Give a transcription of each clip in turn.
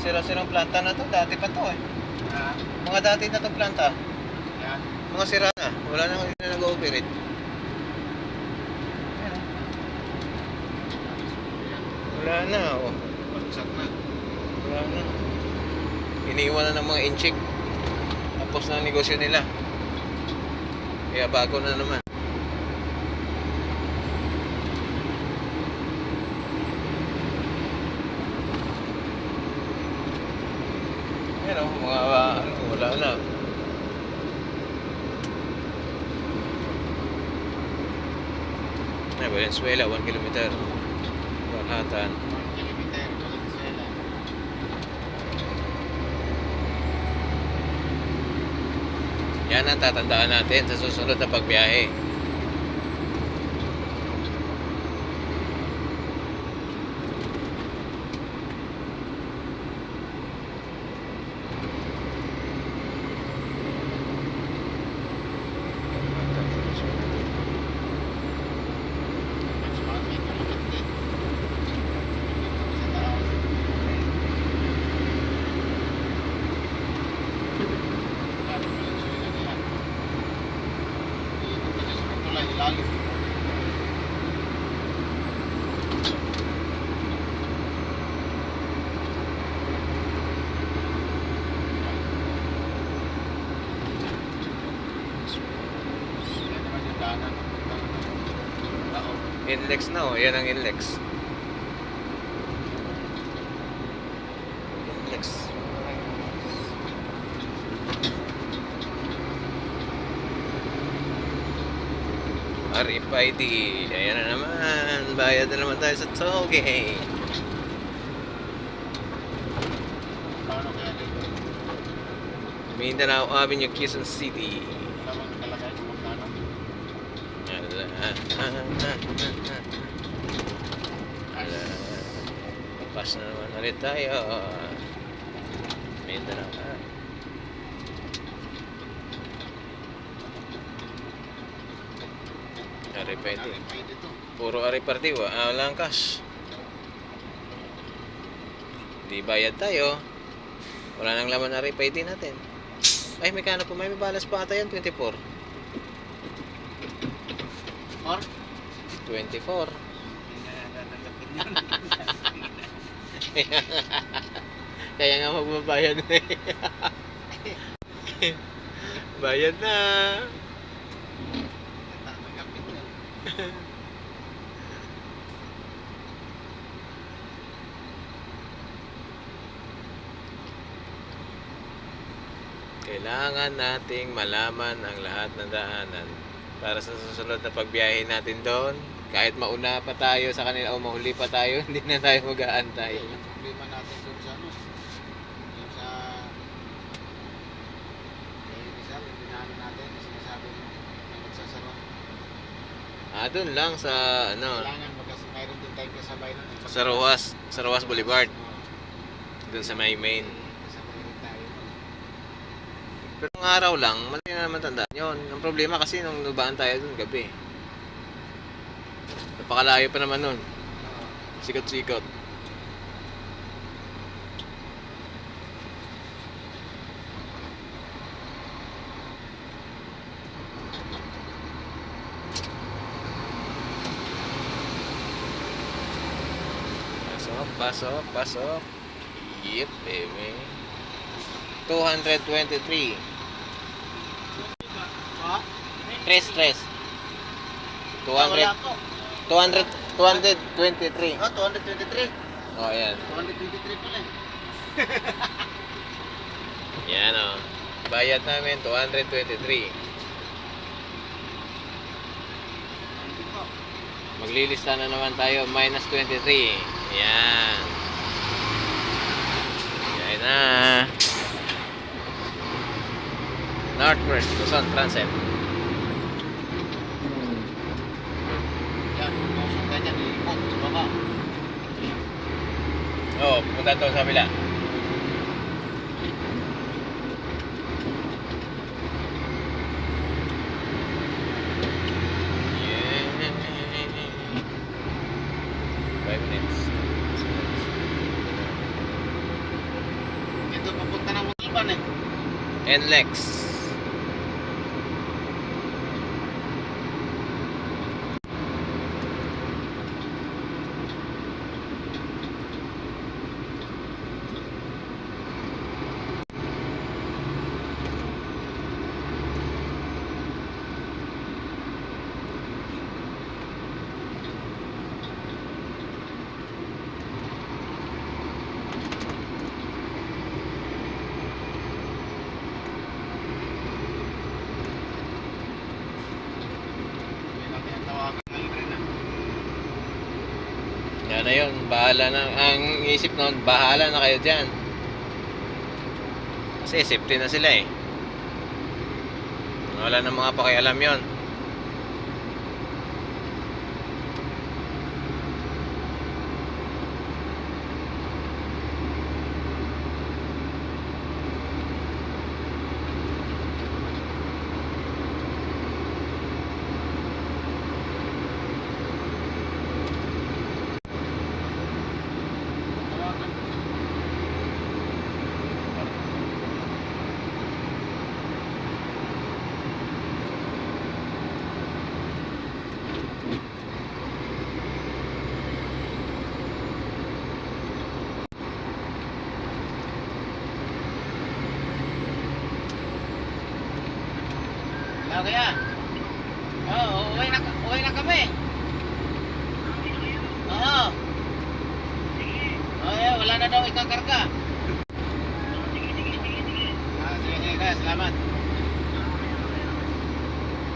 sira-sirang planta na to. Dati pa to eh. Mga dati na to planta. Yan. Mga sira na. Wala na hindi na nag-ooperate. Wala na. Oh. Bagsak na. Wala na. Iniiwan na ng mga inchik. Tapos na ang negosyo nila. Kaya bago na naman. Yan o, mga wala na. Valenzuela, 1 kilometer. Kalahatan. 1 kilometer. Valenzuela. Yan ang tatandaan natin sa susunod na pagbiyahe. Lalim. Inlex na oh, yan ang Inlex. Inlex. RFID, ayan na naman. Bayad na naman tayo sa tollgate. Paano kaya dito? Mindanao Avenue, Quezon City. Tawag nakalagay kung magkano? Pass na naman ulit tayo. Mindanao. RFID. Puro RFID. Walang cash. Di bayad tayo. Wala nang laman RFID natin. Ay, may kano po. May balas pa ata yan. 24. Or? 24. Kaya nga magbabayad na eh. Bayad na. Kailangan nating malaman ang lahat ng daanan para sa susunod na pagbiyahe natin doon. Kahit mauna pa tayo sa kanila o mahuli pa tayo, hindi na tayo mag-aantay. Yung problema natin doon sa ano, yung sa Rizal, yung dinaanan natin, yung sinasabi mo na magsasara. Doon lang sa ano, Kailangan mayroon din tayong kasabay nun. sa Roas Boulevard. Doon sa may main. Kasabay rin tayo nun. Pero ng araw lang, mali na naman tandaan yun. Ang problema kasi nung nabaan tayo doon gabi. Napakalayo pa naman nun. Sikot-sikot. Pasok. Yep, baby. 223. Ha? 3. 223. 223. Oh, ayan. 223 pala eh. Yan oh. Bayad namin 223. Maglilista na naman tayo minus 23. Yan. Yan na. Northwest Luzon Transit. Yan, kusok ka dyan, iikot sa baba. Oh, punta to sa kabila. NLEX. Hindi natin ang tawagan ng libre na. Yan na yun, bahala na. Ang isip noon, bahala na kayo dyan. Kasi safety na sila eh. Wala na mga pakialam yon. Tawagan. Hello, kaya? Oo, uwi na kami. Oo. Oh, yeah, wala na daw ikakarga. Sige, kaya, salamat.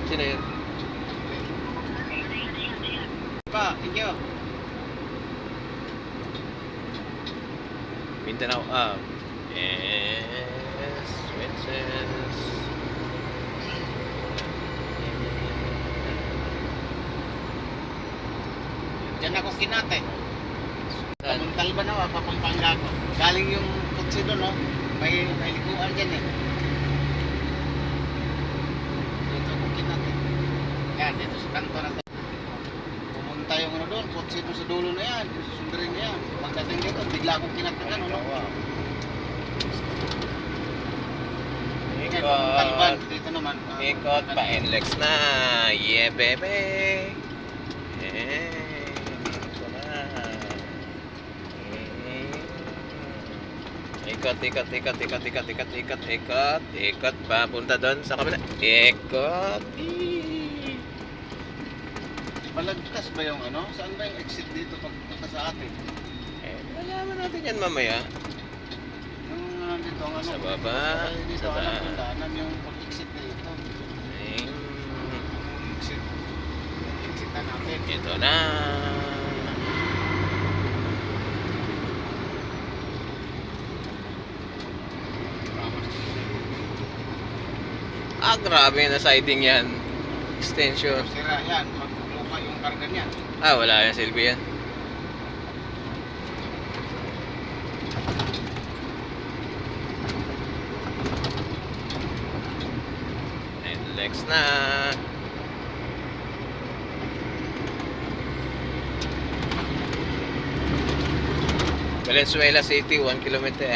Sino yun? Pa, thank you. Mindanao up. Yes, Switches. Diyan ako kinate. Pamuntal ba na, Pampanga ko. Galing yung kutsi doon, no? May likuan dyan eh. Dito ako kinate. Yan, dito sa kanto na to. Pumunta yung ano doon, kutsi doon sa dulo na yan. Susundarin niya yan. Pagdating dito, bigla akong kinatikan, no? Yan, Talban. Ikot. Dito naman. Ikot pa NLEX na. Yeah, baby. Yeah. Ito na. Ikot, ikot, ikot, ikot, ikot, ikot, ikot, ikot, ikot, papunta doon sa kabila. Ikot. Malagtas ba yung ano? Saan ba yung exit dito pagpunta sa atin? Eh, malaman natin yan mamaya. Yung dito ang ano? Sa baba, Dito sa ang taas. puntahanan yung pag-exit dito. Exit. Exit na natin. Ito na. Ah, grabe na siding yan. Extension. Sira yan. Maglupa yung karga niya. Ah, wala yung silbi yan. NLEX na. Valenzuela City, 1 kilometer.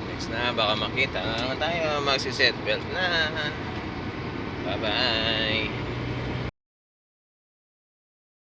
Next na, baka makita na naman tayo. Magsi-seatbelt na. Bye-bye.